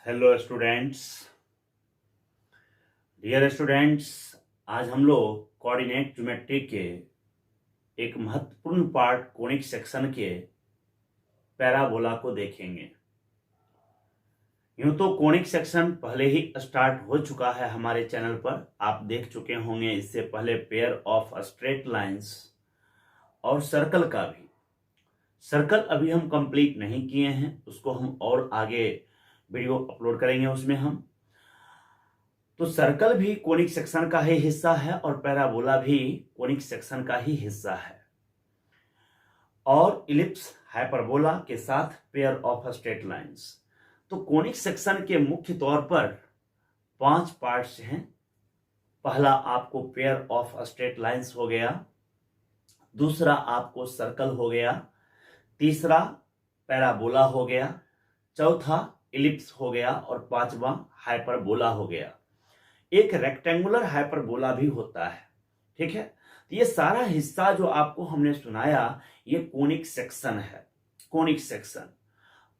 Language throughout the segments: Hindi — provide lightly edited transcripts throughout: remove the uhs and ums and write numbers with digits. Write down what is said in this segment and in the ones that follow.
Hello students. डियर स्टूडेंट्स, आज हम लोग कोऑर्डिनेट ज्योमेट्री के एक महत्वपूर्ण पार्ट कोनिक सेक्शन के पैराबोला को देखेंगे। यूं तो कोनिक सेक्शन पहले ही स्टार्ट हो चुका है हमारे चैनल पर, आप देख चुके होंगे इससे पहले पेयर ऑफ स्ट्रेट लाइंस और सर्कल का भी। सर्कल अभी हम कंप्लीट नहीं किए हैं, उसको हम और आगे वीडियो अपलोड करेंगे उसमें हम। तो सर्कल भी कोनिक सेक्शन का ही हिस्सा है और पैराबोला भी कोनिक सेक्शन का ही हिस्सा है, और इलिप्स हाइपरबोला के साथ पेयर ऑफ स्ट्रेट लाइंस। तो कोनिक सेक्शन के मुख्य तौर पर 5 पार्ट्स हैं। पहला आपको पेयर ऑफ स्ट्रेट लाइंस हो गया, दूसरा आपको सर्कल हो गया, तीसरा पैराबोला हो गया, चौथा इलिप्स हो गया और पांचवा हाइपरबोला हो गया। एक रेक्टेंगुलर हाइपरबोला भी होता है, ठीक है। तो ये सारा हिस्सा जो आपको हमने सुनाया ये कोनिक सेक्शन है, कोनिक सेक्शन।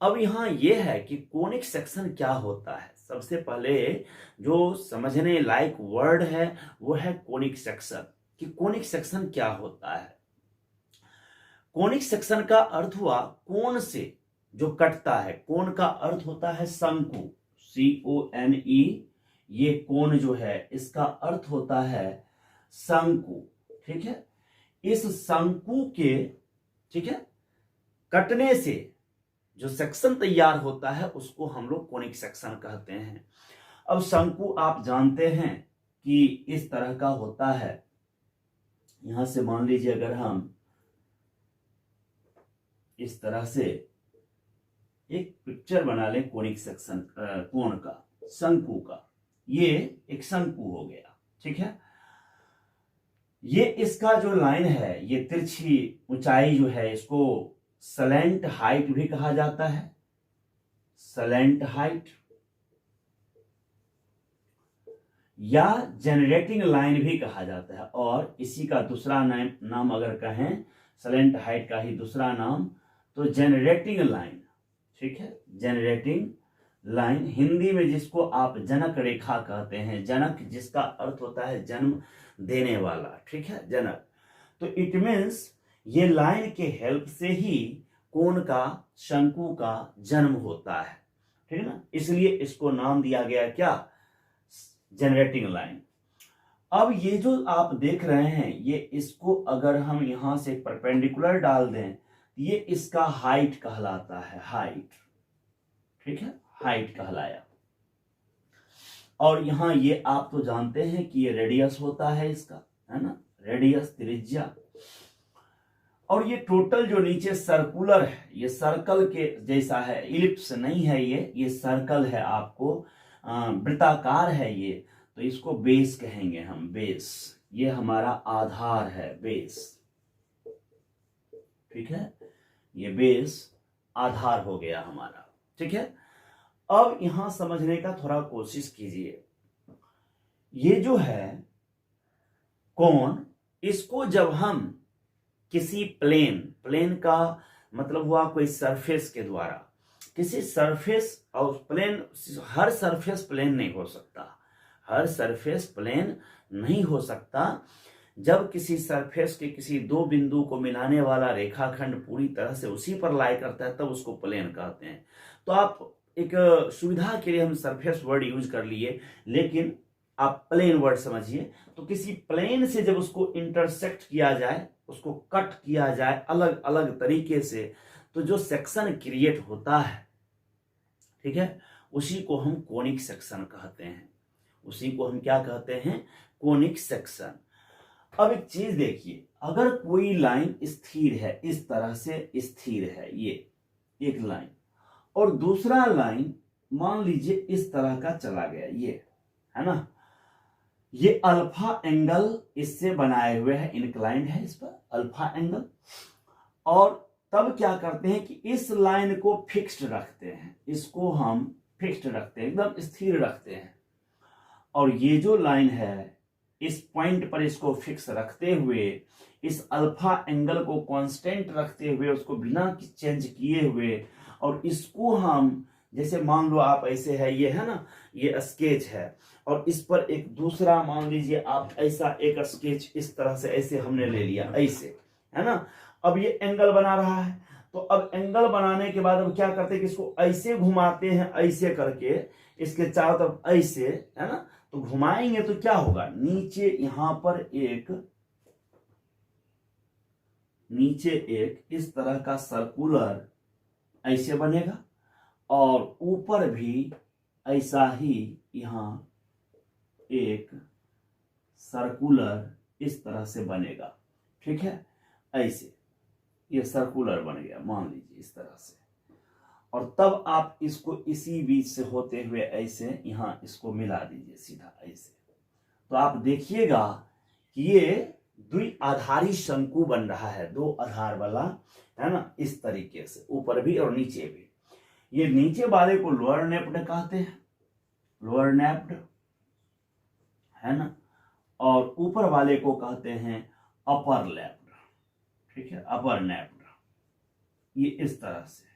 अब यहां ये है कि कोनिक सेक्शन क्या होता है। सबसे पहले जो समझने लायक वर्ड है वो है कोनिक सेक्शन, कि कोनिक सेक्शन क्या होता है। कोनिक सेक्शन का अर्थ हुआ कोण से जो कटता है। कोण का अर्थ होता है शंकु, CONE। ये कोण जो है इसका अर्थ होता है शंकु, ठीक है। इस शंकु के, ठीक है, कटने से जो सेक्शन तैयार होता है उसको हम लोग कोनिक सेक्शन कहते हैं। अब शंकु आप जानते हैं कि इस तरह का होता है। यहां से मान लीजिए अगर हम इस तरह से एक पिक्चर बना लें कोनिक सेक्शन कोण का, शंकु का, ये एक शंकु हो गया, ठीक है। ये इसका जो लाइन है, ये तिरछी ऊंचाई जो है, इसको सलेंट हाइट भी कहा जाता है, सलेंट हाइट, या जनरेटिंग लाइन भी कहा जाता है। और इसी का दूसरा नाम अगर कहें, सलेंट हाइट का ही दूसरा नाम तो जनरेटिंग लाइन, ठीक है, जनरेटिंग लाइन। हिंदी में जिसको आप जनक रेखा कहते हैं, जनक जिसका अर्थ होता है जन्म देने वाला, ठीक है, जनक। तो इट मीन्स ये लाइन के हेल्प से ही कोण का, शंकु का जन्म होता है, ठीक है ना। इसलिए इसको नाम दिया गया क्या, जनरेटिंग लाइन। अब ये जो आप देख रहे हैं, ये इसको अगर हम यहां से परपेंडिकुलर डाल दें, ये इसका हाइट कहलाता है, हाइट, ठीक है, हाइट कहलाया। और यहां ये आप तो जानते हैं कि ये रेडियस होता है इसका, है ना, रेडियस, त्रिज्या। और ये टोटल जो नीचे सर्कुलर है, ये सर्कल के जैसा है, इलिप्स नहीं है, ये सर्कल है, आपको वृत्ताकार है ये, तो इसको बेस कहेंगे हम, बेस। ये हमारा आधार है, बेस, ठीक है, ये बेस आधार हो गया हमारा, ठीक है। अब यहां समझने का थोड़ा कोशिश कीजिए। ये जो है कोण, इसको जब हम किसी प्लेन का मतलब हुआ कोई सरफेस के द्वारा, किसी सरफेस, और प्लेन, हर सरफेस प्लेन नहीं हो सकता, हर सरफेस प्लेन नहीं हो सकता। जब किसी सरफेस के किसी दो बिंदु को मिलाने वाला रेखाखंड पूरी तरह से उसी पर लाई करता है, तब उसको प्लेन कहते हैं। तो आप एक सुविधा के लिए हम सरफेस वर्ड यूज कर लिए, लेकिन आप प्लेन वर्ड समझिए। तो किसी प्लेन से जब उसको इंटरसेक्ट किया जाए, उसको कट किया जाए अलग अलग तरीके से, तो जो सेक्शन क्रिएट होता है, ठीक है, उसी को हम कोनिक सेक्शन कहते हैं, उसी को हम क्या कहते हैं, कोनिक सेक्शन। अब एक चीज देखिए, अगर कोई लाइन स्थिर है, इस तरह से स्थिर है, ये एक लाइन, और दूसरा लाइन मान लीजिए इस तरह का चला गया, ये है ना, ये अल्फा एंगल इससे बनाए हुए है, इंक्लाइंड है इस पर अल्फा एंगल। और तब क्या करते हैं कि इस लाइन को फिक्स्ड रखते हैं, इसको हम फिक्स्ड रखते हैं, एकदम स्थिर रखते हैं। और ये जो लाइन है, इस पॉइंट पर इसको फिक्स रखते हुए, इस अल्फा एंगल को कांस्टेंट रखते हुए, उसको बिना चेंज किए हुए, और इसको हम जैसे मान लो आप ऐसे है, ये है ना, ये स्केच है, और इस पर एक दूसरा मान लीजिए आप ऐसा एक स्केच इस तरह से ऐसे हमने ले लिया, ऐसे है ना। अब ये एंगल बना रहा है, तो अब एंगल बनाने के बाद अब क्या करते हैं कि इसको ऐसे घुमाते हैं, ऐसे करके इसके चारों तरफ ऐसे, है ना। तो घुमाएंगे तो क्या होगा, नीचे यहां पर नीचे एक इस तरह का सर्कुलर ऐसे बनेगा, और ऊपर भी ऐसा ही यहां एक सर्कुलर इस तरह से बनेगा, ठीक है। ऐसे ये सर्कुलर बन गया मान लीजिए इस तरह से, और तब आप इसको इसी बीच से होते हुए ऐसे यहां इसको मिला दीजिए सीधा ऐसे। तो आप देखिएगा कि ये द्विआधारी शंकु बन रहा है, दो आधार वाला, है ना, इस तरीके से ऊपर भी और नीचे भी। ये नीचे वाले को लोअर नेप्ड कहते हैं, लोअर नेप्ड, है ना, और ऊपर वाले को कहते हैं अपर नेप्ड, ठीक है, अपर नेप्ड। ये इस तरह से।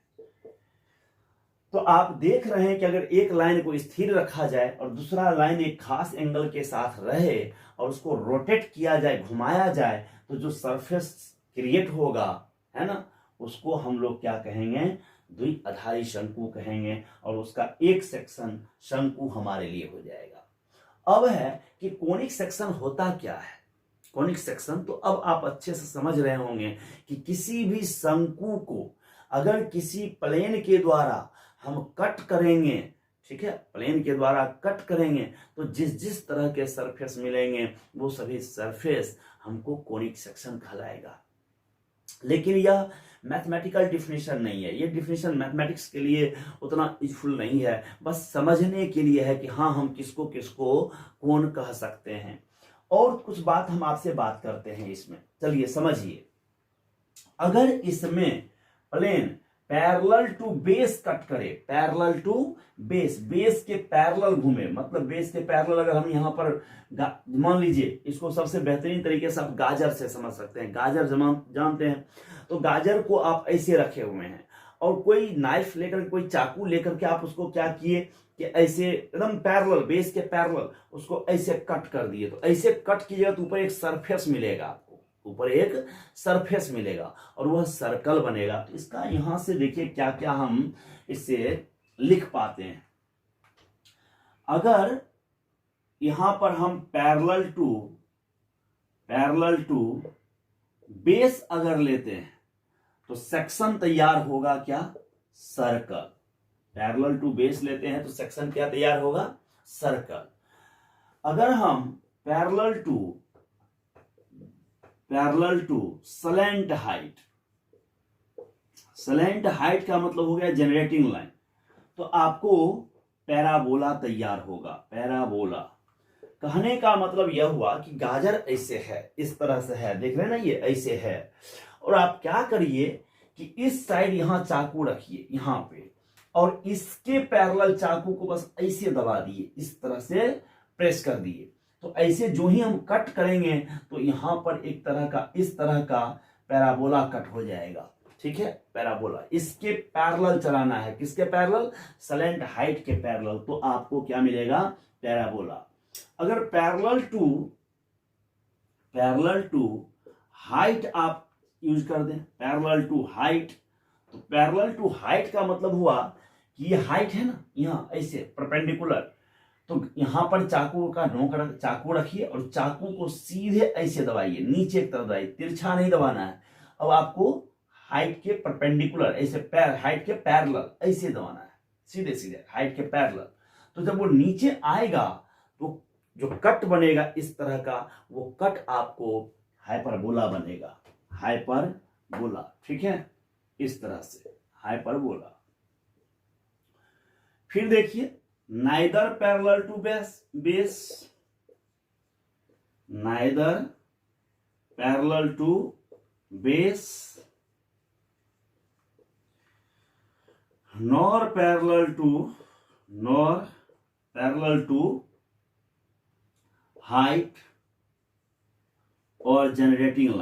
तो आप देख रहे हैं कि अगर एक लाइन को स्थिर रखा जाए और दूसरा लाइन एक खास एंगल के साथ रहे और उसको रोटेट किया जाए, घुमाया जाए, तो जो सरफेस क्रिएट होगा, है ना, उसको हम लोग क्या कहेंगे, द्विआधारी शंकु कहेंगे, और उसका एक सेक्शन शंकु हमारे लिए हो जाएगा। अब है कि कोनिक सेक्शन होता क्या है। कोनिक सेक्शन, तो अब आप अच्छे से समझ रहे होंगे कि किसी भी शंकु को अगर किसी प्लेन के द्वारा हम कट करेंगे, ठीक है, प्लेन के द्वारा कट करेंगे, तो जिस जिस तरह के सरफेस मिलेंगे वो सभी सरफेस हमको कोनिक सेक्शन कहलाएगा। लेकिन यह मैथमेटिकल डिफिनेशन नहीं है, ये डिफिनेशन मैथमेटिक्स के लिए उतना यूजफुल नहीं है, बस समझने के लिए है कि हाँ हम किसको किसको कोण कह सकते हैं। और कुछ बात हम आपसे बात करते हैं इसमें, चलिए समझिए। अगर इसमें plane parallel to base cut करे, पैरेलल टू बेस, बेस के पैरेलल घूमे, मतलब बेस के पैरेलल, अगर हम यहां पर मान लीजिए, इसको सबसे बेहतरीन तरीके से आप गाजर से समझ सकते हैं। गाजर जानते हैं, तो गाजर को आप ऐसे रखे हुए हैं और कोई नाइफ लेकर, कोई चाकू लेकर के आप उसको क्या किए कि ऐसे एकदम पैरेलल, बेस के पैरेलल उसको ऐसे कट कर दिए। तो ऐसे कट कीजिएगा तो ऊपर एक सरफेस मिलेगा आपको, ऊपर एक सरफेस मिलेगा और वह सर्कल बनेगा। तो इसका यहां से देखिए क्या क्या हम इससे लिख पाते हैं। अगर यहां पर हम पैरेलल टू बेस अगर लेते हैं तो सेक्शन तैयार होगा क्या, सर्कल। पैरेलल टू बेस लेते हैं तो सेक्शन क्या तैयार होगा, सर्कल। अगर हम parallel to slant height, slant height का मतलब हो गया जनरेटिंग लाइन, तो आपको पैराबोला तैयार होगा। पैराबोला कहने का मतलब यह हुआ कि गाजर ऐसे है, इस तरह से है, देख रहे हैं ना, ये ऐसे है, और आप क्या करिए कि इस साइड यहां चाकू रखिए यहां पे, और इसके पैरेलल चाकू को बस ऐसे दबा दिए, इस तरह से प्रेस कर दिए। तो ऐसे जो ही हम कट करेंगे तो यहां पर एक तरह का, इस तरह का पैराबोला कट हो जाएगा, ठीक है, पैराबोला। इसके पैरेलल चलाना है, किसके पैरेलल, स्लैंट हाइट के पैरेलल, तो आपको क्या मिलेगा, पैराबोला। अगर पैरेलल टू हाइट आप यूज कर दें, पैरेलल टू हाइट, तो पैरेलल टू हाइट का मतलब हुआ कि ये हाइट है ना, यहां ऐसे परपेंडिकुलर, तो यहां पर चाकू का नोक चाकू रखिए और चाकू को सीधे ऐसे दबाइए, नीचे की तरफ दबाइए, तिरछा नहीं दबाना है। अब आपको हाइट के परपेंडिकुलर ऐसे हाइट के पैरेलल ऐसे दबाना है, सीधे सीधे हाइट के पैरेलल। तो जब वो नीचे आएगा तो जो कट बनेगा इस तरह का, वो कट आपको हाइपरबोला बनेगा, हाइपरबोला, ठीक है, इस तरह से हाइपरबोला। फिर देखिए, neither parallel to base, neither parallel to base nor parallel to height और जनरेटिंग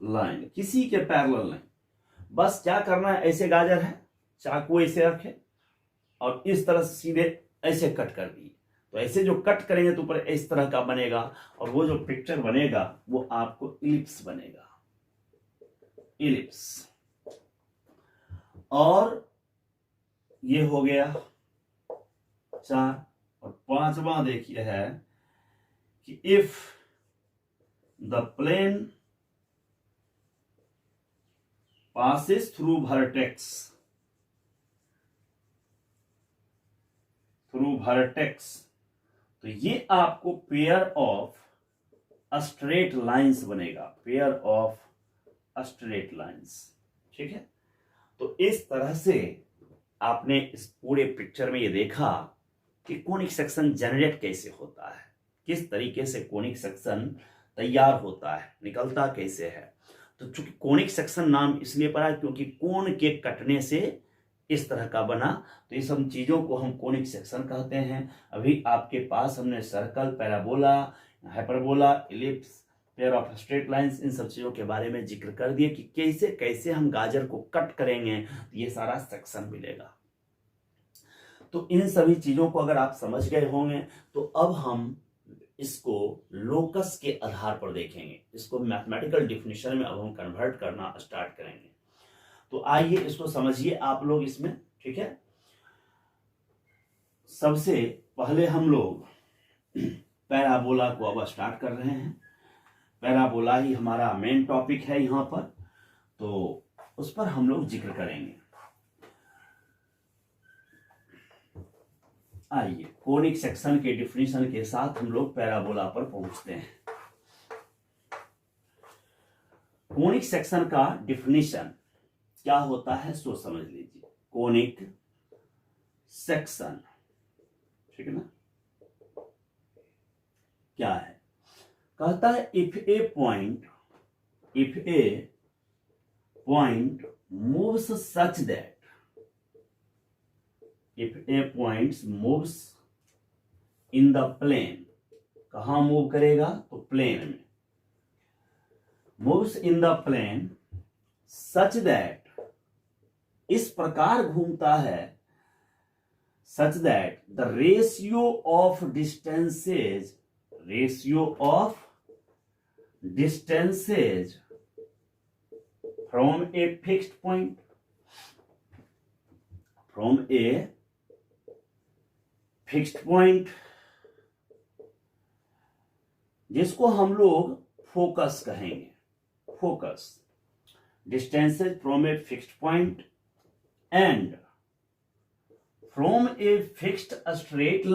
लाइन, किसी के पैरेलल नहीं, बस क्या करना है, ऐसे गाजर है, चाकू ऐसे रखे और इस तरह से सीधे ऐसे कट कर दिए, तो ऐसे जो कट करेंगे तो ऊपर इस तरह का बनेगा, और वो जो पिक्चर बनेगा वो आपको इलिप्स बनेगा, इलिप्स। और ये हो गया 4। और 5वां देखिए है कि if the plane passes through vertex, तो ये आपको पेयर ऑफ स्ट्रेट लाइंस बनेगा, पेयर ऑफ स्ट्रेट लाइंस। ठीक है, तो इस तरह से आपने इस पूरे पिक्चर में ये देखा कि कोनिक सेक्शन जनरेट कैसे होता है, किस तरीके से कोनिक सेक्शन तैयार होता है, निकलता कैसे है। तो चूंकि कोनिक सेक्शन नाम इसलिए पड़ा क्योंकि कोण के कटने से इस तरह का बना, तो ये सब चीजों को हम कोनिक सेक्शन कहते हैं। अभी आपके पास हमने circle, parabola, hyperbola, ellipse, pair of straight lines, इन सब चीजों के बारे में जिक्र कर दिए कि कैसे कैसे हम गाजर को कट करेंगे, तो ये सारा सेक्शन मिलेगा। तो इन सभी चीजों को अगर आप समझ गए होंगे तो अब हम इसको लोकस के आधार पर देखेंगे, इसको मैथमेटिकल डिफिनेशन में अब हम कन्वर्ट करना स्टार्ट करेंगे। तो आइए इसको समझिए आप लोग इसमें। ठीक है, सबसे पहले हम लोग पैराबोला को अब स्टार्ट कर रहे हैं। पैराबोला ही हमारा मेन टॉपिक है यहाँ पर, तो उस पर हम लोग जिक्र करेंगे। आइए कोनिक सेक्शन के डिफिनीशन के साथ हम लोग पैराबोला पर पहुंचते हैं। कोनिक सेक्शन का डिफिनीशन क्या होता है सो समझ लीजिए। कोनिक सेक्शन, ठीक है ना, क्या है? कहता है if a point moves such that, if a point moves in the plane, कहां मूव करेगा? तो प्लेन में। moves in the plane such that, इस प्रकार घूमता है, such that the ratio of distances from a fixed point, जिसको हम लोग फोकस कहेंगे, focus, distances from a fixed point and from a fixed straight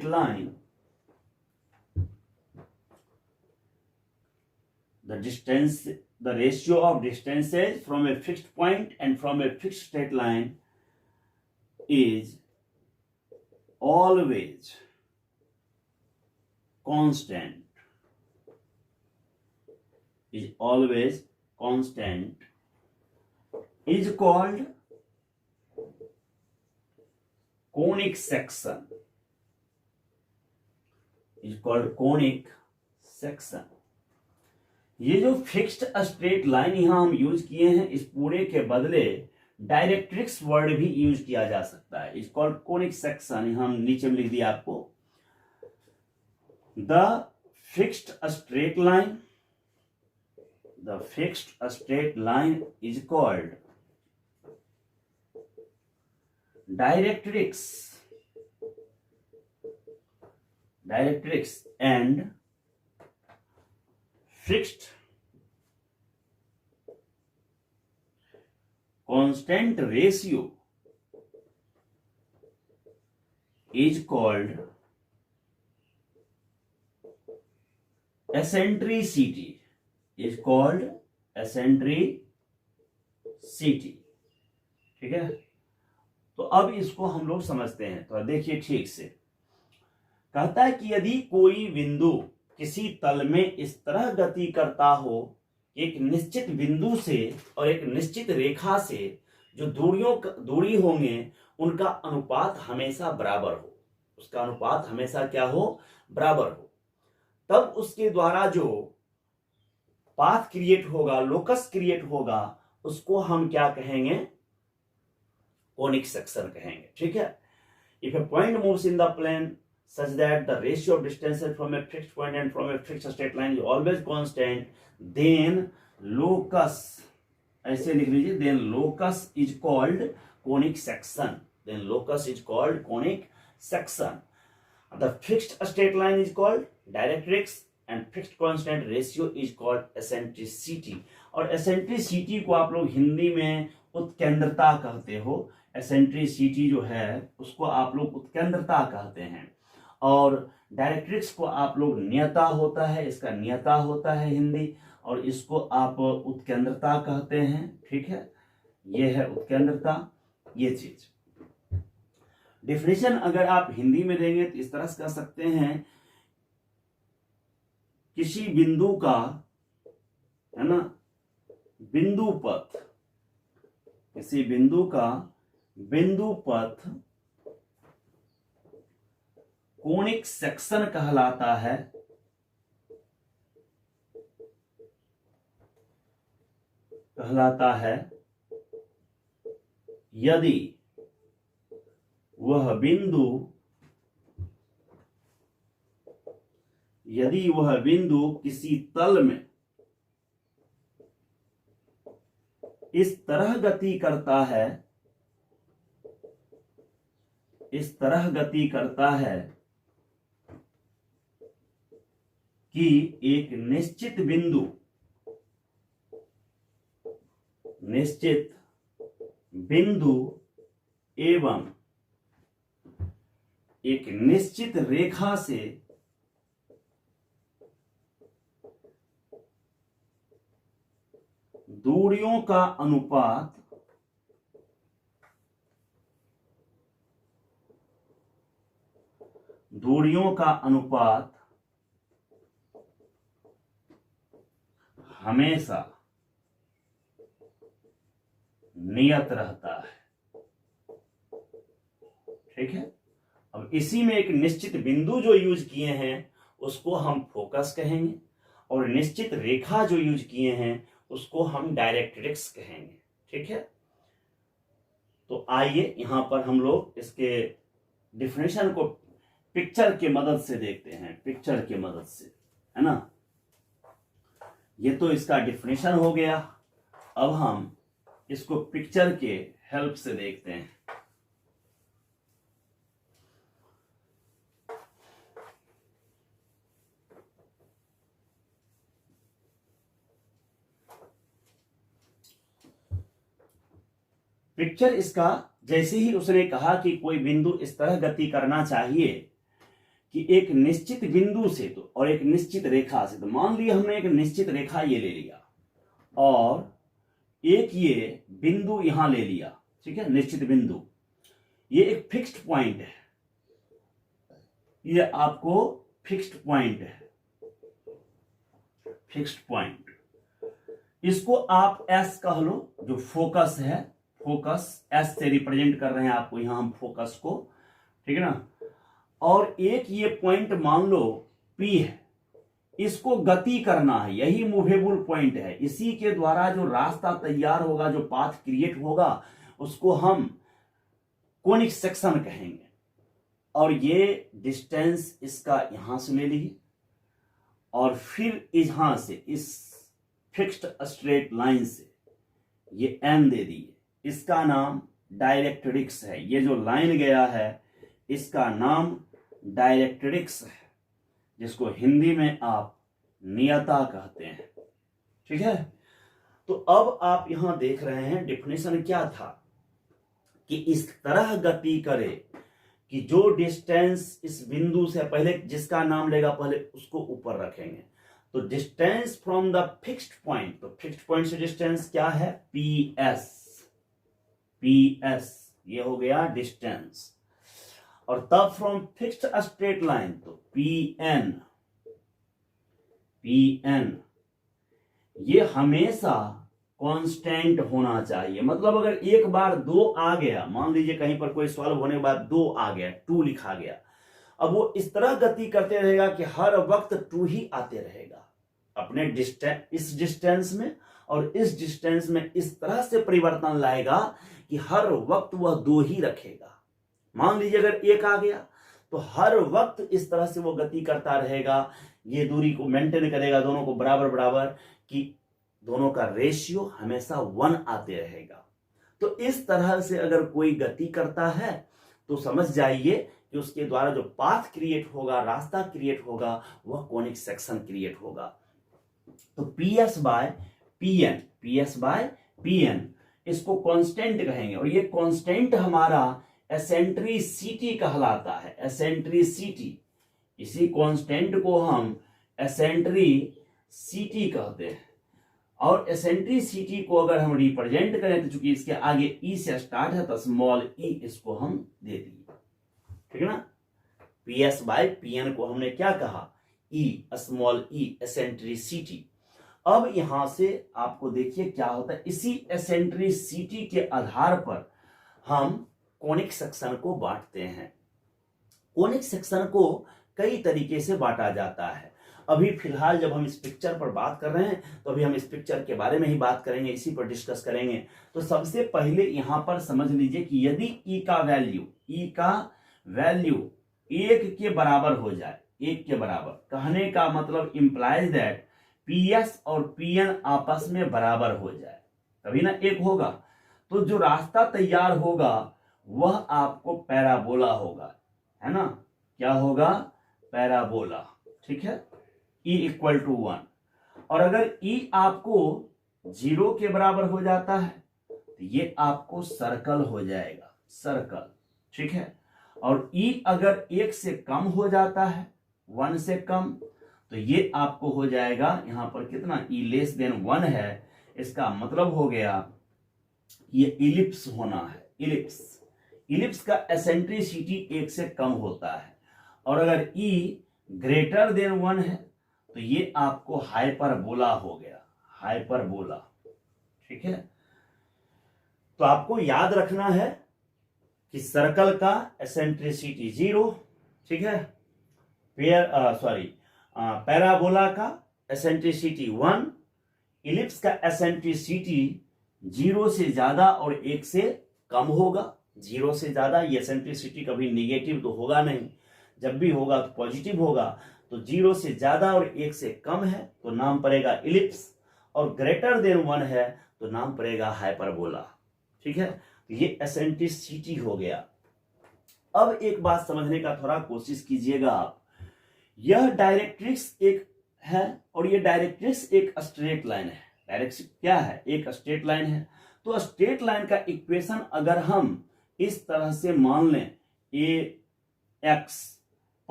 line, the ratio of distances from a fixed point and from a fixed straight line is always constant, is called conic section, ये जो फिक्स्ड स्ट्रेट लाइन यहां हम यूज किए हैं, इस पूरे के बदले डायरेक्ट्रिक्स वर्ड भी यूज किया जा सकता है, इस कॉल्ड कोनिक सेक्शन। यहां हम नीचे में लिख दिया आपको, the fixed straight line is called directrix and fixed constant ratio is called eccentricity, ठीक है। तो अब इसको हम लोग समझते हैं, तो देखिए ठीक से। कहता है कि यदि कोई बिंदु किसी तल में इस तरह गति करता हो, एक निश्चित बिंदु से और एक निश्चित रेखा से जो दूरी होंगे उनका अनुपात हमेशा बराबर हो, उसका अनुपात हमेशा क्या हो? बराबर हो। तब उसके द्वारा जो पाथ क्रिएट होगा, लोकस क्रिएट होगा, उसको हम क्या कहेंगे? कोनिक सेक्शन कहेंगे। ठीक है। If a point moves in the plane such that the ratio of distances from a fixed point and from a fixed straight line is always constant, then locus, ऐसे लिख लीजिए, then locus is called conic section. Then locus is called conic section. The fixed straight line is called directrix and fixed constant ratio is called eccentricity. और eccentricity को आप लोग हिंदी में उत्केंद्रता कहते हो। eccentricity जो है उसको आप लोग उत्केंद्रता कहते हैं, और डायरेक्ट्रिक्स को आप लोग नियता होता है, इसका नियता होता है हिंदी, और इसको आप उत्केंद्रता कहते हैं। ठीक है, ये है उत्केंद्रता, ये चीज। डेफिनेशन अगर आप हिंदी में देंगे तो इस तरह से कह सकते हैं, किसी बिंदु का, है ना, बिंदु पथ, किसी बिंदु का बिंदु पथ कोनिक सेक्शन कहलाता है, यदि वह बिंदु किसी तल में इस तरह गति करता है कि एक निश्चित बिंदु एवं एक निश्चित रेखा से दूरियों का अनुपात हमेशा नियत रहता है। ठीक है। अब इसी में एक निश्चित बिंदु जो यूज किए हैं उसको हम फोकस कहेंगे, और निश्चित रेखा जो यूज किए हैं उसको हम डायरेक्ट्रिक्स कहेंगे। ठीक है। तो आइए यहां पर हम लोग इसके डिफिनेशन को पिक्चर के मदद से देखते हैं, पिक्चर के मदद से, है ना। ये तो इसका डिफिनेशन हो गया। अब हम इसको पिक्चर के हेल्प से देखते हैं। पिक्चर इसका, जैसे ही उसने कहा कि कोई बिंदु इस तरह गति करना चाहिए कि एक निश्चित बिंदु से तो और एक निश्चित रेखा से, तो मान लिया हमने एक निश्चित रेखा ये ले लिया और एक ये बिंदु यहां ले लिया। ठीक है, निश्चित बिंदु, ये एक फिक्स्ड पॉइंट है, ये आपको फिक्स्ड पॉइंट है, फिक्स्ड पॉइंट। इसको आप एस कह लो, जो फोकस है, फोकस एस से रिप्रेजेंट कर रहे हैं आपको यहां हम फोकस को। ठीक है ना। और एक ये पॉइंट मान लो पी है, इसको गति करना है, यही मूवेबल पॉइंट है। इसी के द्वारा जो रास्ता तैयार होगा, जो पाथ क्रिएट होगा, उसको हम कोनिक सेक्शन कहेंगे। और ये डिस्टेंस इसका यहां से ले लीजिए और फिर यहां से इस फिक्स्ड स्ट्रेट लाइन से ये एन दे दिए। इसका नाम डायरेक्ट्रिक्स है। ये जो लाइन गया है इसका नाम डायरेक्ट्रिक्स है, जिसको हिंदी में आप नियता कहते हैं। ठीक है। तो अब आप यहां देख रहे हैं डिफिनेशन क्या था कि इस तरह गति करे कि जो डिस्टेंस इस बिंदु से, पहले जिसका नाम लेगा पहले उसको ऊपर रखेंगे। तो distance from the fixed point, तो फिक्स्ड पॉइंट से डिस्टेंस क्या है? पी एस, ये हो गया डिस्टेंस। और तब फ्रॉम फिक्स्ड स्ट्रेट लाइन, तो पी एन, ये हमेशा कांस्टेंट होना चाहिए। मतलब अगर एक बार 2 आ गया, मान लीजिए कहीं पर कोई सॉल्व होने के बाद 2 आ गया, 2 लिखा गया, अब वो इस तरह गति करते रहेगा कि हर वक्त 2 ही आते रहेगा। अपने इस डिस्टेंस में और इस डिस्टेंस में इस तरह से परिवर्तन लाएगा कि हर वक्त वह 2 ही रखेगा। मान लीजिए अगर 1 आ गया तो हर वक्त इस तरह से वो गति करता रहेगा, ये दूरी को मेंटेन करेगा, दोनों को बराबर बराबर, कि दोनों का रेशियो हमेशा 1 आते रहेगा। तो इस तरह से अगर कोई गति करता है तो समझ जाइए कि उसके द्वारा जो पाथ क्रिएट होगा, रास्ता क्रिएट होगा, वह कॉनिक सेक्शन क्रिएट होगा। तो PS बाय PN इसको कांस्टेंट कहेंगे, और ये कांस्टेंट हमारा एसेंट्रिसिटी कहलाता है। एसेंट्रिसिटी, इसी कांस्टेंट को हम एसेंट्रिसिटी कहते हैं। और एसेंट्रिसिटी को अगर हम रिप्रेजेंट करें तो चूंकि इसके आगे ई से स्टार्ट है तो स्मॉल ई इसको हम दे दिए, ठीक है ना। PS बाय PN को हमने क्या कहा, ई, स्मॉल ई, एसेंट्रिसिटी। अब यहां से आपको देखिए क्या होता है, इसी एसेंट्रिसिटी के आधार पर हम कॉनिक सेक्शन को बांटते हैं। कॉनिक सेक्शन को कई तरीके से बांटा जाता है। अभी फिलहाल जब हम इस पिक्चर पर बात कर रहे हैं तो अभी हम इस पिक्चर के बारे में ही बात करेंगे, इसी पर डिस्कस करेंगे। तो सबसे पहले यहां पर समझ लीजिए कि यदि ई का वैल्यू 1 के बराबर हो जाए, 1 के बराबर कहने का मतलब इंप्लाइज दैट PS और PN आपस में बराबर हो जाए, तभी ना 1 होगा। तो जो रास्ता तैयार होगा वह आपको पैराबोला होगा, है ना। क्या होगा, पैराबोला, ठीक है। E = 1, और अगर E आपको 0 के बराबर हो जाता है तो ये आपको सर्कल हो जाएगा, सर्कल, ठीक है। और E अगर 1 से कम हो जाता है, 1 से कम, तो ये आपको हो जाएगा यहां पर कितना, E < 1 है, इसका मतलब हो गया ये इलिप्स होना है। इलिप्स का एसेंट्रिसिटी 1 से कम होता है। और अगर E > 1 है तो ये आपको हाइपरबोला हो गया, हाइपरबोला, ठीक है। तो आपको याद रखना है कि सर्कल का एसेंट्रिसिटी 0, ठीक है। पैराबोला का एसेंट्रिसिटी 1, इलिप्स का एसेंट्रिसिटी 0 से ज्यादा और 1 से कम होगा। 0 से ज्यादा, ये एसेंट्रिसिटी कभी निगेटिव तो होगा नहीं, जब भी होगा तो पॉजिटिव होगा। तो 0 से ज्यादा और 1 से कम है तो नाम पड़ेगा इलिप्स, और > 1 है तो नाम पड़ेगा हाइपरबोला, ठीक है। तो ये एसेंट्रिसिटी हो गया। अब एक बात समझने का थोड़ा कोशिश कीजिएगा आप, यह डायरेक्ट्रिक्स एक है और ये डायरेक्ट्रिक्स एक स्ट्रेट लाइन है। डायरेक्ट्रिक्स क्या है, एक स्ट्रेट लाइन है। तो स्ट्रेट लाइन का इक्वेशन अगर हम इस तरह से मान लें, AX +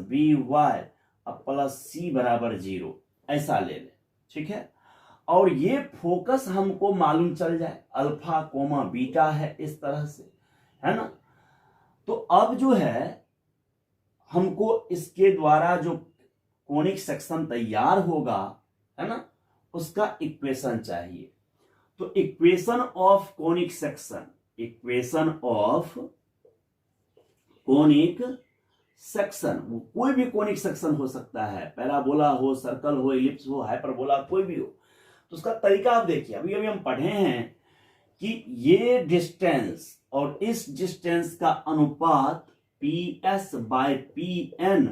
BY + C = 0, ऐसा ले लें, ठीक है। और ये फोकस हमको मालूम चल जाए, अल्फा कोमा बीटा है, इस तरह से, है ना। तो अब जो है हमको इसके द्वारा जो कॉनिक सेक्शन तैयार होगा, है ना, उसका इक्वेशन चाहिए। तो इक्वेशन ऑफ कॉनिक सेक्शन, वो कोई भी कॉनिक सेक्शन हो सकता है, पैराबोला हो, सर्कल हो, इलिप्स हो, हाइपरबोला, कोई भी हो। तो उसका तरीका आप देखिए, अभी हम पढ़े हैं कि ये डिस्टेंस और इस डिस्टेंस का अनुपात PS बाय PN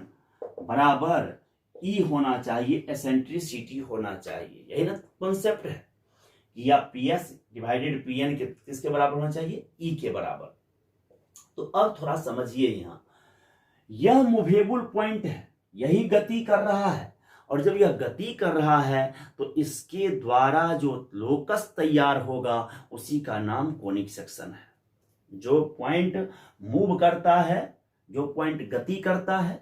बराबर E होना चाहिए, एसेंट्रिसिटी होना चाहिए, यही ना कॉन्सेप्ट है। या PS / PN किसके बराबर होना चाहिए, E के बराबर। तो अब थोड़ा समझिए, यह मूवेबल पॉइंट है, यही गति कर रहा है, और जब यह गति कर रहा है तो इसके द्वारा जो लोकस तैयार होगा उसी का नाम कॉनिक सेक्शन है। जो पॉइंट मूव करता है, जो पॉइंट गति करता है,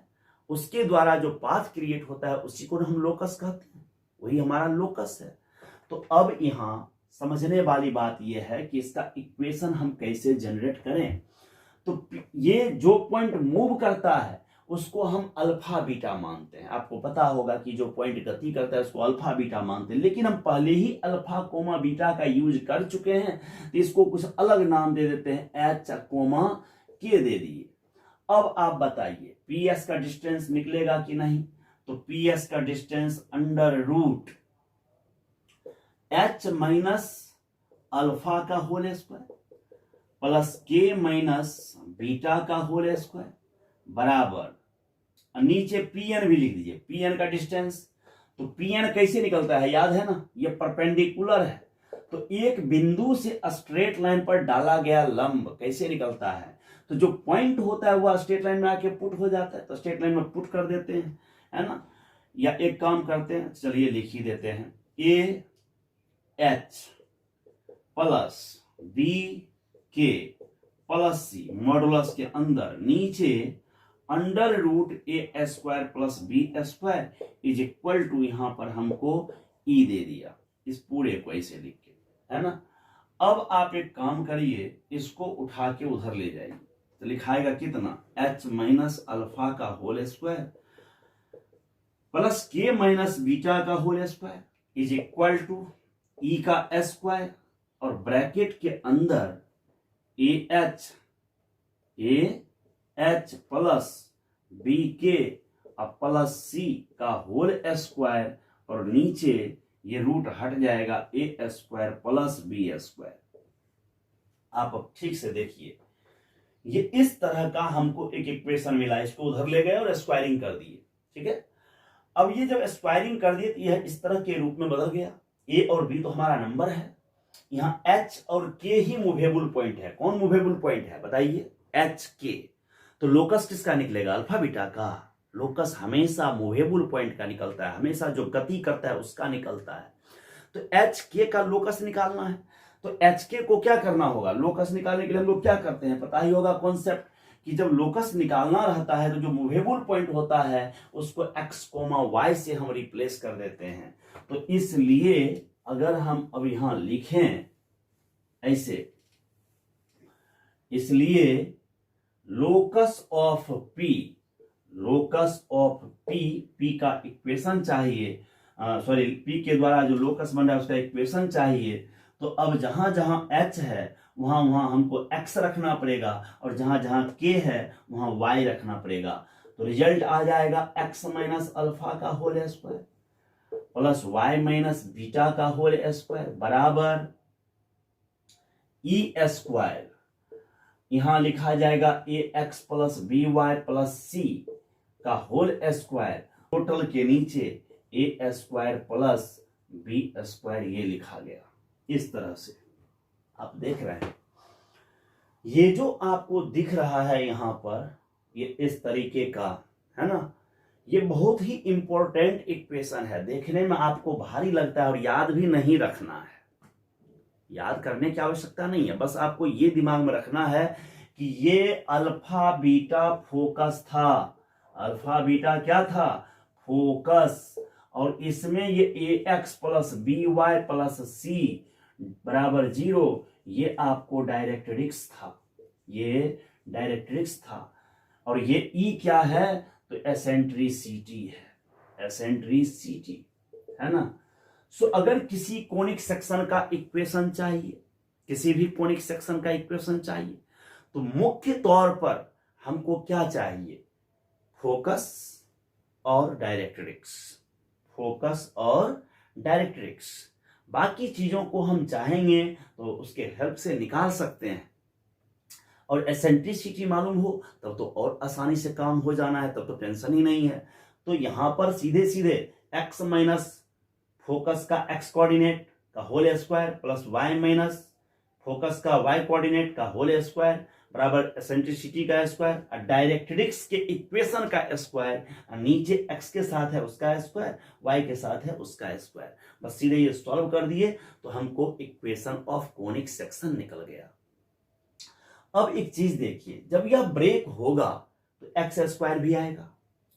उसके द्वारा जो पाथ क्रिएट होता है उसी को हम लोकस कहते हैं, वही हमारा लोकस है। तो अब यहां समझने वाली बात यह है कि इसका इक्वेशन हम कैसे जनरेट करें। तो ये जो पॉइंट मूव करता है उसको हम अल्फा बीटा मानते हैं। आपको पता होगा कि जो पॉइंट गति करता है उसको अल्फा बीटा मानते हैं, लेकिन हम पहले ही अल्फा कोमा बीटा का यूज कर चुके हैं, तो इसको कुछ अलग नाम दे देते हैं, H कोमा K दे दिए। अब आप बताइए PS का डिस्टेंस निकलेगा कि नहीं। तो पी एस का distance under root H minus alpha का whole square plus K minus beta का होल स्क्वायर बराबर नीचे पी एन भी लिख दीजिए, पी एन का डिस्टेंस। तो पी एन कैसे निकलता है, याद है ना, ये परपेंडिकुलर है, तो एक बिंदु से स्ट्रेट लाइन पर डाला गया लंब कैसे निकलता है, तो जो पॉइंट होता है वो स्ट्रेट लाइन में आके पुट हो जाता है, तो स्ट्रेट लाइन में पुट कर देते हैं, है ना। या एक काम करते हैं, चलिए लिख ही देते हैं, A H plus B K plus C modulus के अंदर नीचे under root A square plus B square is equal to, यहां पर हमको ई दे दिया इस पूरे को ऐसे लिख के, है ना। अब आप एक काम करिए, इसको उठा के उधर ले जाइए, तो लिखाएगा कितना, एच माइनस अल्फा का whole square plus K minus beta का whole square is equal to E का स्क्वायर और ब्रैकेट के अंदर A H plus B K plus C का होल स्क्वायर और नीचे ये रूट हट जाएगा A square plus B square. आप अब ठीक से देखिए, ये इस तरह का हमको एक इक्वेशन मिला, इसको उधर ले गए और स्क्वायरिंग कर दिए, ठीक है। अब ये जब स्क्वायरिंग कर दिए तो यह इस तरह के रूप में बदल गया, ए और बी तो हमारा नंबर है, यहाँ एच और के ही मूवेबल पॉइंट है। कौन मूवेबल पॉइंट है बताइए, एच के। तो लोकस किसका निकलेगा, अल्फा बीटा का। लोकस हमेशा मूवेबल पॉइंट का निकलता है, हमेशा जो गति करता है उसका निकलता है। तो एच के का लोकस निकालना है, तो एच के को क्या करना होगा, लोकस निकालने के लिए हम लोग क्या करते हैं, पता ही होगा कॉन्सेप्ट, कि जब लोकस निकालना रहता है तो जो मूवेबल पॉइंट होता है उसको एक्स कोमा वाई से हम रिप्लेस कर देते हैं। तो इसलिए अगर हम अब यहां लिखें ऐसे, इसलिए लोकस ऑफ पी का इक्वेशन चाहिए, सॉरी पी के द्वारा जो लोकस बन रहा है उसका इक्वेशन चाहिए। तो अब जहां जहां एच है वहां वहां हमको एक्स रखना पड़ेगा और जहां जहां के है वहां वाई रखना पड़ेगा। तो रिजल्ट आ जाएगा एक्स माइनस अल्फा का whole square plus Y minus beta का होल स्क्वायर बराबर ई स्क्वायर, यहां लिखा जाएगा A X plus B Y plus C का होल स्क्वायर, टोटल के नीचे A square plus B square ये लिखा गया। इस तरह से आप देख रहे हैं, ये जो आपको दिख रहा है यहां पर, ये इस तरीके का है ना, ये बहुत ही इंपॉर्टेंट इक्वेशन है। देखने में आपको भारी लगता है और याद भी नहीं रखना है, याद करने की आवश्यकता नहीं है, बस आपको ये दिमाग में रखना है कि ये अल्फा बीटा फोकस था। अल्फा बीटा क्या था, फोकस, और इसमें ये A X plus B Y plus C बराबर 0, ये आपको डायरेक्ट्रिक्स था, ये डायरेक्ट्रिक्स था। और ये ई क्या है, तो एसेंट्रिसिटी है, एसेंट्रिसिटी है ना। सो अगर किसी कोनिक सेक्शन का इक्वेशन चाहिए, किसी भी कोनिक सेक्शन का इक्वेशन चाहिए, तो मुख्य तौर पर हमको क्या चाहिए, फोकस और डायरेक्ट्रिक्स, फोकस और डायरेक्ट्रिक्स। बाकी चीजों को हम चाहेंगे तो उसके हेल्प से निकाल सकते हैं, और एसेंट्रिसिटी मालूम हो तब तो और आसानी से काम हो जाना है, तब तो टेंशन ही नहीं है। तो यहां पर सीधे सीधे एक्स माइनस फोकस का एक्स कोऑर्डिनेट का whole square plus Y minus focus का वाई कोऑर्डिनेट का होल स्क्वायर बराबर एसेंट्रिसिटी का स्क्वायर, डायरेक्ट्रिक्स के इक्वेशन का स्क्वायर, नीचे एक्स के साथ है उसका स्क्वायर, वाई के साथ है उसका स्क्वायर। बस सीधे ये सॉल्व कर दिए तो हमको इक्वेशन ऑफ कोनिक सेक्शन निकल गया। अब एक चीज देखिए, जब यह ब्रेक होगा तो एक्स स्क्वायर भी आएगा,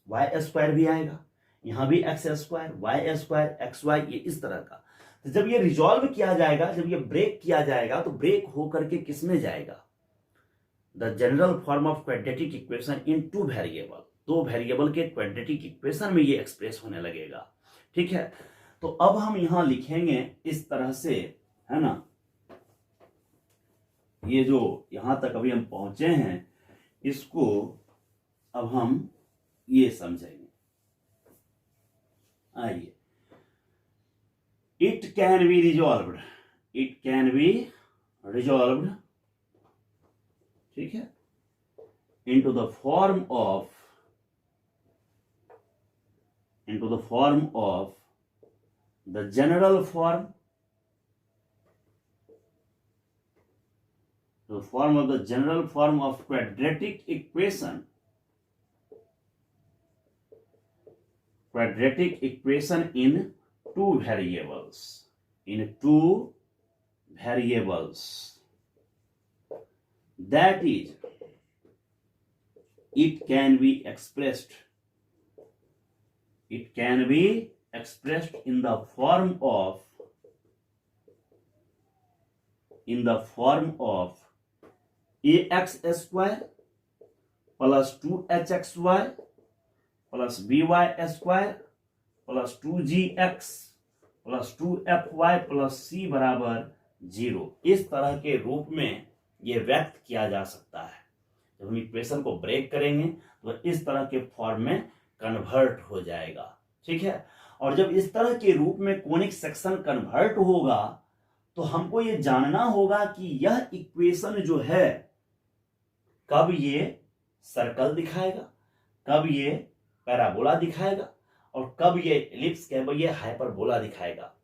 वाई स्क्वायर भी आएगा, यहां भी X square Y square X Y, ये इस तरह का। तो जब ये रिजॉल्व किया जाएगा, जब ये ब्रेक किया जाएगा, तो ब्रेक होकर के किसमें जाएगा, the general form of quadratic equation in two variable, दो वेरिएबल के क्वाड्रेटिक इक्वेशन में ये एक्सप्रेस होने लगेगा, ठीक है। तो अब हम यहां लिखेंगे इस तरह से, है ना, ये जो यहां तक अभी हम पहुंचे हैं इसको अब हम ये समझेंगे। आइए, it can be resolved, it can be resolved, ठीक है, into the form of the general form, the form of the general form of quadratic equation in two variables, that is, it can be expressed in the form of ax square plus 2hxy plus by square plus 2gx plus 2fy plus c बराबर 0। इस तरह के रूप में यह व्यक्त किया जा सकता है। जब हम इक्वेशन को ब्रेक करेंगे तो इस तरह के फॉर्म में कन्वर्ट हो जाएगा, ठीक है। और जब इस तरह के रूप में कोनिक सेक्शन कन्वर्ट होगा तो हमको ये जानना होगा कि यह इक्वेशन जो है कब ये सर्कल दिखाएगा, कब ये पैराबोला दिखाएगा और कब ये एलिप्स कब ये हाइपरबोला दिखाएगा।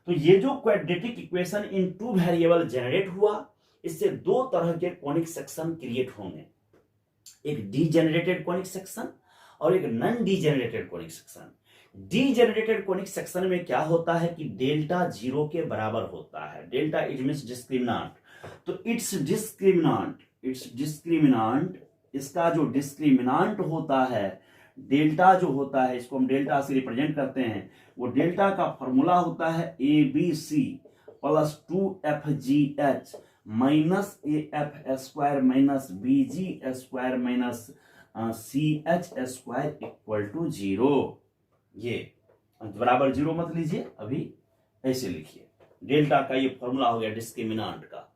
तो ये जो quadratic equation in two variable generate हुआ, इससे दो तरह के कोनिक सेक्शन क्रिएट होंगे, एक डीजेनरेटेड कोनिक सेक्शन और एक non degenerated conic section. Degenerated conic section में क्या होता है कि डेल्टा 0 के बराबर होता है। डेल्टा इट मींस डिस्क्रिमिनांट, तो इट्स डिस्क्रिमिनांट, इसका जो डिस्क्रिमिनांट होता है, डेल्टा जो होता है, इसको हम डेल्टा से रिप्रेजेंट करते हैं, वो डेल्टा का फॉर्मूला होता है ABC plus 2FGH minus AF square minus BG square minus CH square equal to 0। ये बराबर 0 मत लीजिए, अभी ऐसे लिखिए, डेल्टा का ये फॉर्मूला हो गया डिस्क्रिमिनांट का,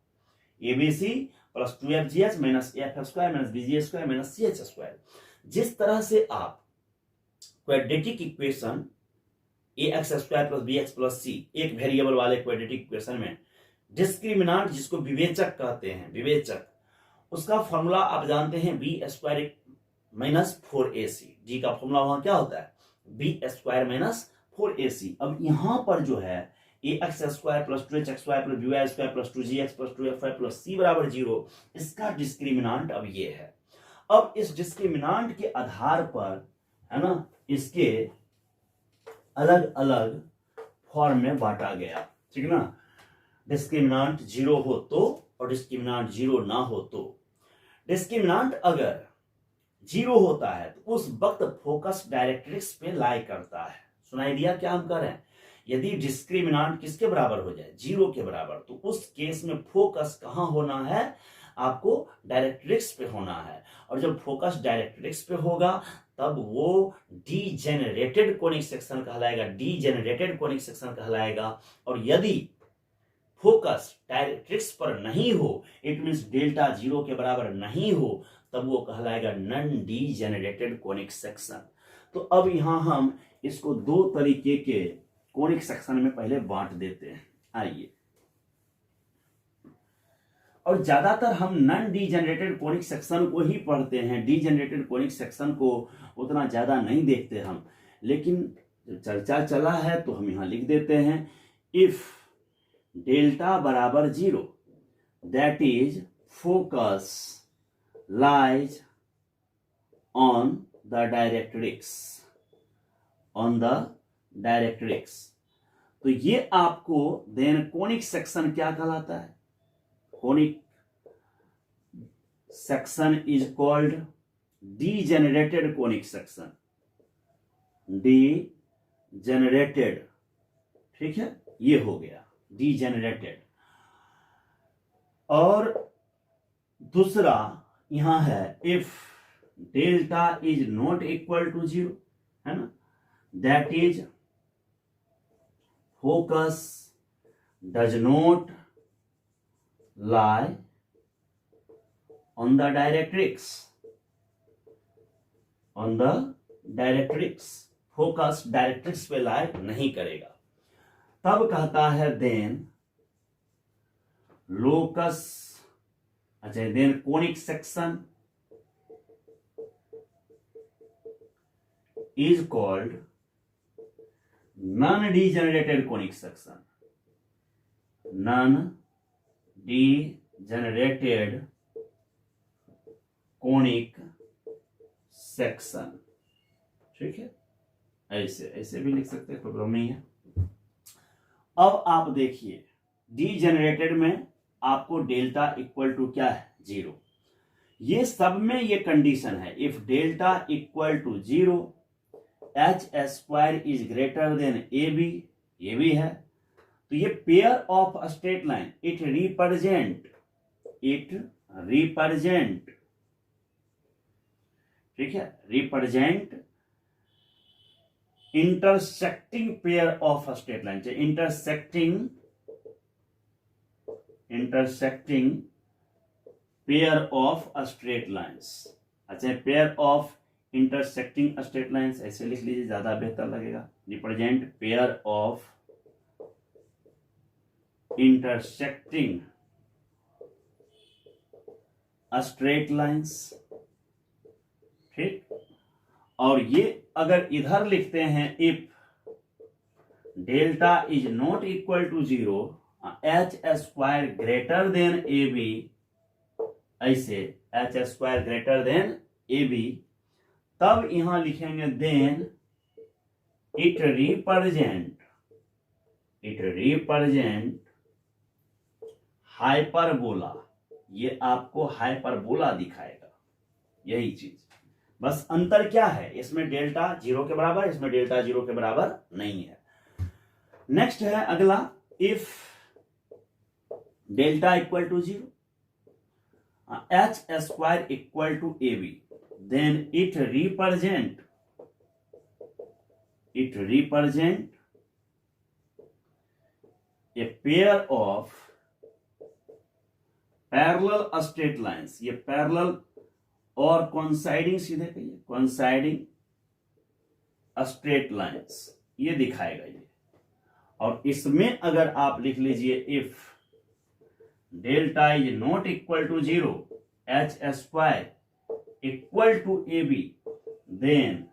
ABC plus 2FGH minus AF square minus BG square minus CH square. जिस तरह से आप quadratic equation ax square plus bx plus c, एक वेरिएबल वाले क्वाड्रेटिक इक्वेशन में डिस्क्रिमिनांट जिसको विवेचक कहते हैं, विवेचक, उसका फॉर्मूला आप जानते हैं b square minus 4ac। d का फॉर्मूला वहां क्या होता है, b स्क्वायर माइनस 4ac। अब यहां पर जो है ax square plus 2h square plus by square plus 2gx plus 2fy plus c बराबर 0, इसका डिस्क्रिमिनांट अब ये है। अब इस डिस्क्रिमिनांट के आधार पर, है ना, इसके अलग अलग फॉर्म में बांटा गया, ठीक है ना। डिस्क्रिमिनांट 0 हो तो और डिस्क्रिमिनांट 0 ना हो तो। डिस्क्रिमिनांट अगर 0 होता है तो उस वक्त फोकस डायरेक्ट्रिक्स पे लाई करता है। सुनाई दिया क्या हम कर रहे हैं? यदि डिस्क्रिमिनांट किसके बराबर हो जाए, 0 के बराबर, तो उस केस में फोकस कहां होना है, आपको डायरेक्ट्रिक्स पे होना है। और जब फोकस डायरेक्ट्रिक्स पे होगा तब वो डीजेनरेटेड कोनिक सेक्शन कहलाएगा, डीजेनरेटेड कोनिक सेक्शन कहलाएगा। और यदि फोकस डायरेक्ट्रिक्स पर नहीं हो, इट मींस डेल्टा 0 के बराबर नहीं हो, तब वो कहलाएगा नॉन डीजेनरेटेड कोनिक सेक्शन। तो अब यहां हम इसको दो तरीके के कोनिक सेक्शन में पहले बांट देते हैं, आइए। और ज्यादातर हम नॉन डीजेनरेटेड कोनिक सेक्शन को ही पढ़ते हैं, डीजेनरेटेड कोनिक सेक्शन को उतना ज्यादा नहीं देखते हम, लेकिन चर्चा चला है तो हम यहां लिख देते हैं, इफ डेल्टा बराबर 0 that is focus lies on the directrix, on the directrix. तो ये आपको देन कोनिक सेक्शन क्या कहलाता है? Conic section is called degenerated conic section, degenerated, ठीक है, ये हो गया डीजेनरेटेड। और दूसरा यहां है, if delta is not equal to 0, है ना, that is focus does not lie on the directrix, on the directrix, focus directrix पे लाई नहीं करेगा। तब कहता है देन लोकस, अच्छा then conic section is called non degenerated conic section, non degenerated conic section. ठीक है, ऐसे ऐसे भी लिख सकते हैं, प्रॉब्लम नहीं है। अब आप देखिए डीजेनरेटेड में आपको डेल्टा इक्वल टू क्या है, 0। ये सब में ये कंडीशन है, if delta equal to 0 H square is greater than A B, ये भी है। तो ये pair of straight line it represent, ठीक है, represent intersecting pair of straight line, intersecting pair of straight lines. अच्छा, pair of intersecting straight lines ऐसे लिख लीजिए, ज्यादा बेहतर लगेगा। Represent pair of intersecting straight lines, ठीक। और ये अगर इधर लिखते हैं if delta is not equal to 0 H square greater than A B, ऐसे H square greater than A B, तब यहां लिखेंगे देन इट रिप्रेजेंट हाइपरबोला। ये आपको हाइपरबोला दिखाएगा, यही चीज। बस अंतर क्या है, इसमें डेल्टा 0 के बराबर, इसमें डेल्टा 0 के बराबर नहीं है। नेक्स्ट है अगला, if delta equal to 0 H square equal to A B, then it represent a pair of parallel straight lines. ये पैरेलल और कोइंसाइडिंग, सीधे कहिए कोइंसाइडिंग स्ट्रेट लाइन्स, ये दिखाएगा ये। और इसमें अगर आप लिख लीजिए if delta is not equal to 0 H square equal to A B, then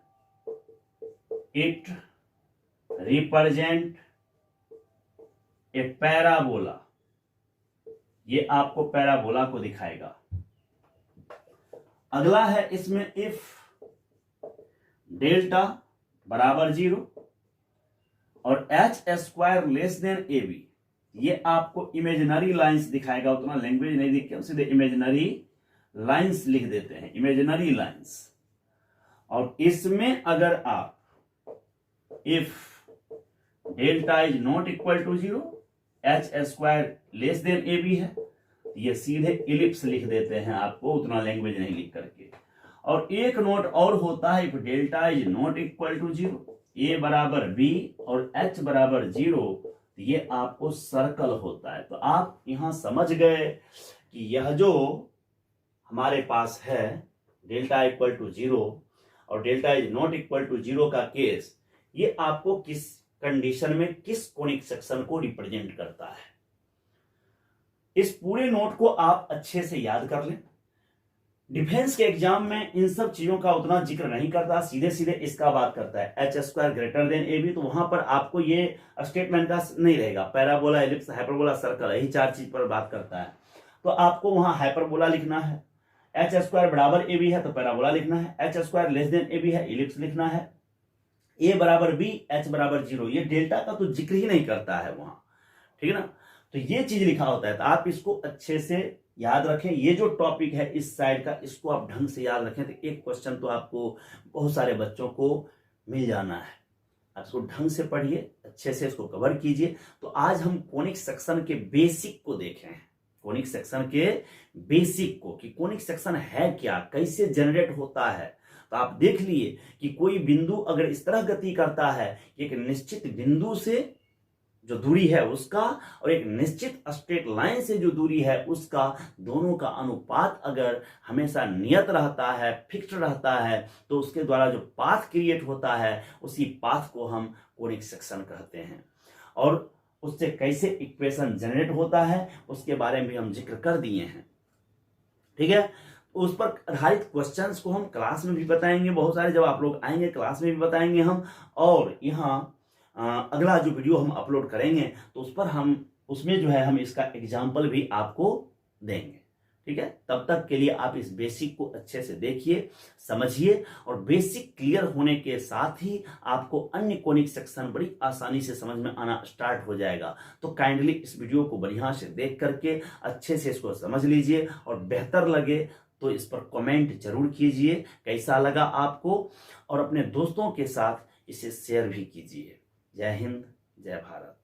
it represent a parabola. ये आपको पैराबोला को दिखाएगा। अगला है इसमें इफ डेल्टा बराबर 0 और H square less than A B, ये आपको इमेजिनरी लाइंस दिखाएगा। उतना लैंग्वेज नहीं दिख के सीधे इमेजिनरी लाइंस लिख देते हैं, इमेजिनरी लाइंस। और इसमें अगर आप if delta is not equal to 0 H square less than A B है, ये सीधे इलिप्स लिख देते हैं आपको, उतना लैंग्वेज नहीं लिख करके। और एक नोट और होता है, if delta is not equal to 0 A बराबर बी और एच बराबर 0, ये आपको सर्कल होता है। तो आप यहां समझ गए कि यह जो हमारे पास है डेल्टा इक्वल टू 0 और delta is not equal to 0 का केस, ये आपको किस कंडीशन में किस कोनिक सेक्शन को रिप्रेजेंट करता है। इस पूरे नोट को आप अच्छे से याद कर लें। डिफेंस के एग्जाम में इन सब चीजों का उतना जिक्र नहीं करता, सीधे सीधे इसका बात करता है H square greater than A B. तो वहां पर आपको ये स्टेटमेंट का नहीं रहेगा, पैराबोला, एलिप्स, हाइपरबोला, सर्कल, यही 4 चीज पर बात करता है। तो आपको वहां हाइपरबोला लिखना है, एच स्क्वायर बराबर ए बी है तो पैराबोला लिखना है, H square less than A B है इलिप्स लिखना है, ए बराबर बी एच बराबर 0, ये डेल्टा का तो जिक्र ही नहीं करता है वहां, ठीक है ना। तो ये चीज लिखा होता है, तो आप इसको अच्छे से याद रखें। ये जो टॉपिक है इस साइड का, इसको आप ढंग से याद रखें तो एक क्वेश्चन तो आपको बहुत सारे बच्चों को मिल जाना है। आप इसको ढंग से पढ़िए, अच्छे से इसको कवर कीजिए। तो आज हम कोनिक सेक्शन के बेसिक को देखें, कोनिक सेक्शन के बेसिक को, कि कोनिक सेक्शन है क्या, कैसे जनरेट होता है। तो आप देख लिए कि कोई बिंदु अगर इस तरह गति करता है कि एक निश्चित बिंदु से जो दूरी है उसका और एक निश्चित स्ट्रेट लाइन से जो दूरी है उसका, दोनों का अनुपात अगर हमेशा नियत रहता है, फिक्स्ड रहता है, तो उसके द्वारा जो पाथ क्रिएट होता है उसी पाथ को हम कोनिक सेक्शन कहते हैं। और उससे कैसे इक्वेशन जनरेट होता है उसके बारे में भी हम जिक्र कर दिए हैं। ठीक है, उस पर आधारित क्वेश्चंस को हम क्लास में भी बताएंगे, बहुत सारे जब आप लोग आएंगे क्लास में भी बताएंगे हम। और यहाँ अगला जो वीडियो हम अपलोड करेंगे तो उस पर हम उसमें जो है हम इसका एग्जाम्पल भी आपको देंगे। ठीक है, तब तक के लिए आप इस बेसिक को अच्छे से देखिए, समझिए, और बेसिक क्लियर होने के साथ ही आपको अन्य कोनिक सेक्शन बड़ी आसानी से समझ में आना स्टार्ट हो जाएगा। तो काइंडली इस वीडियो को बढ़िया से देख करके अच्छे से इसको समझ लीजिए, और बेहतर लगे तो इस पर कमेंट जरूर कीजिए कैसा लगा आपको, और अपने दोस्तों के साथ इसे शेयर भी कीजिए। जय हिंद, जय भारत।